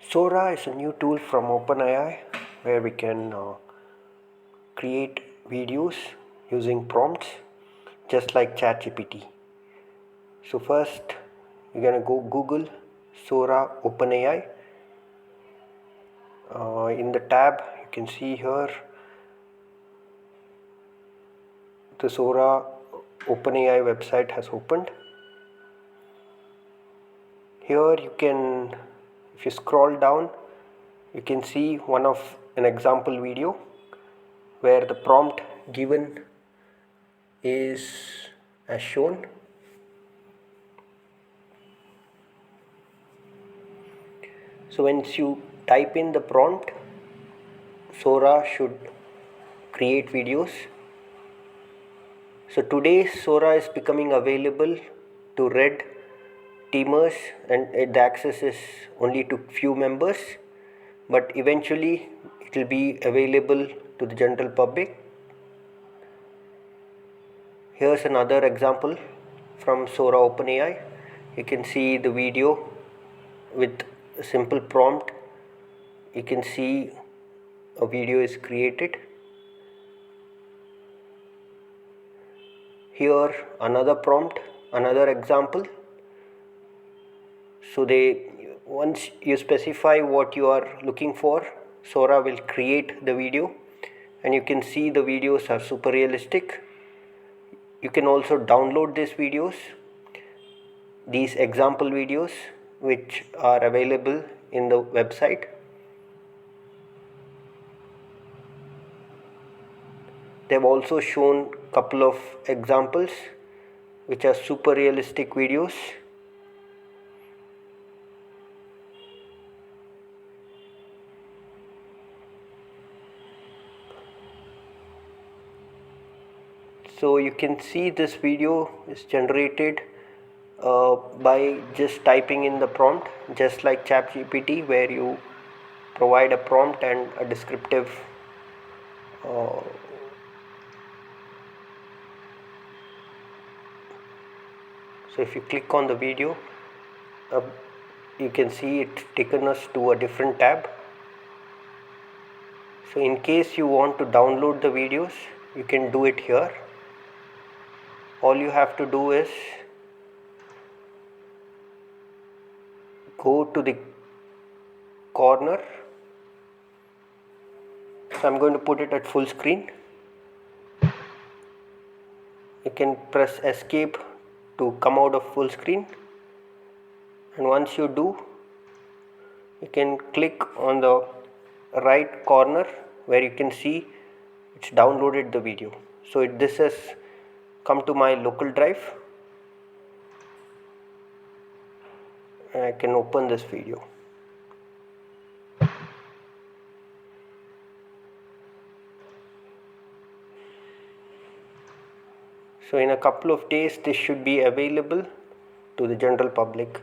Sora is a new tool from OpenAI where we can create videos using prompts just like ChatGPT. So first you're gonna go Google Sora OpenAI. In the tab you can see here the Sora OpenAI website has opened. Here you can, if you scroll down, you can see one of an example video where the prompt given is as shown. So once you type in the prompt, Sora should create videos. So today Sora is becoming available to red teamers and the access is only to few members, but eventually it will be available to the general public. Here's another example from Sora OpenAI. You can see the video with a simple prompt. You can see a video is created. Here another prompt, another example. So once you specify what you are looking for, Sora will create the video, and you can see the videos are super realistic. You can also download these example videos which are available in the website. They've also shown couple of examples which are super realistic videos. So you can see this video is generated by just typing in the prompt, just like ChatGPT, where you provide a prompt and a descriptive so if you click on the video, you can see it's taken us to a different tab. So in case you want to download the videos, you can do it here. All you have to do is go to the corner. So I'm going to put it at full screen. You can press escape to come out of full screen, and once you do, you can click on the right corner where you can see it's downloaded the video. So this has come to my local drive, and I can open this video. So in a couple of days this should be available to the general public.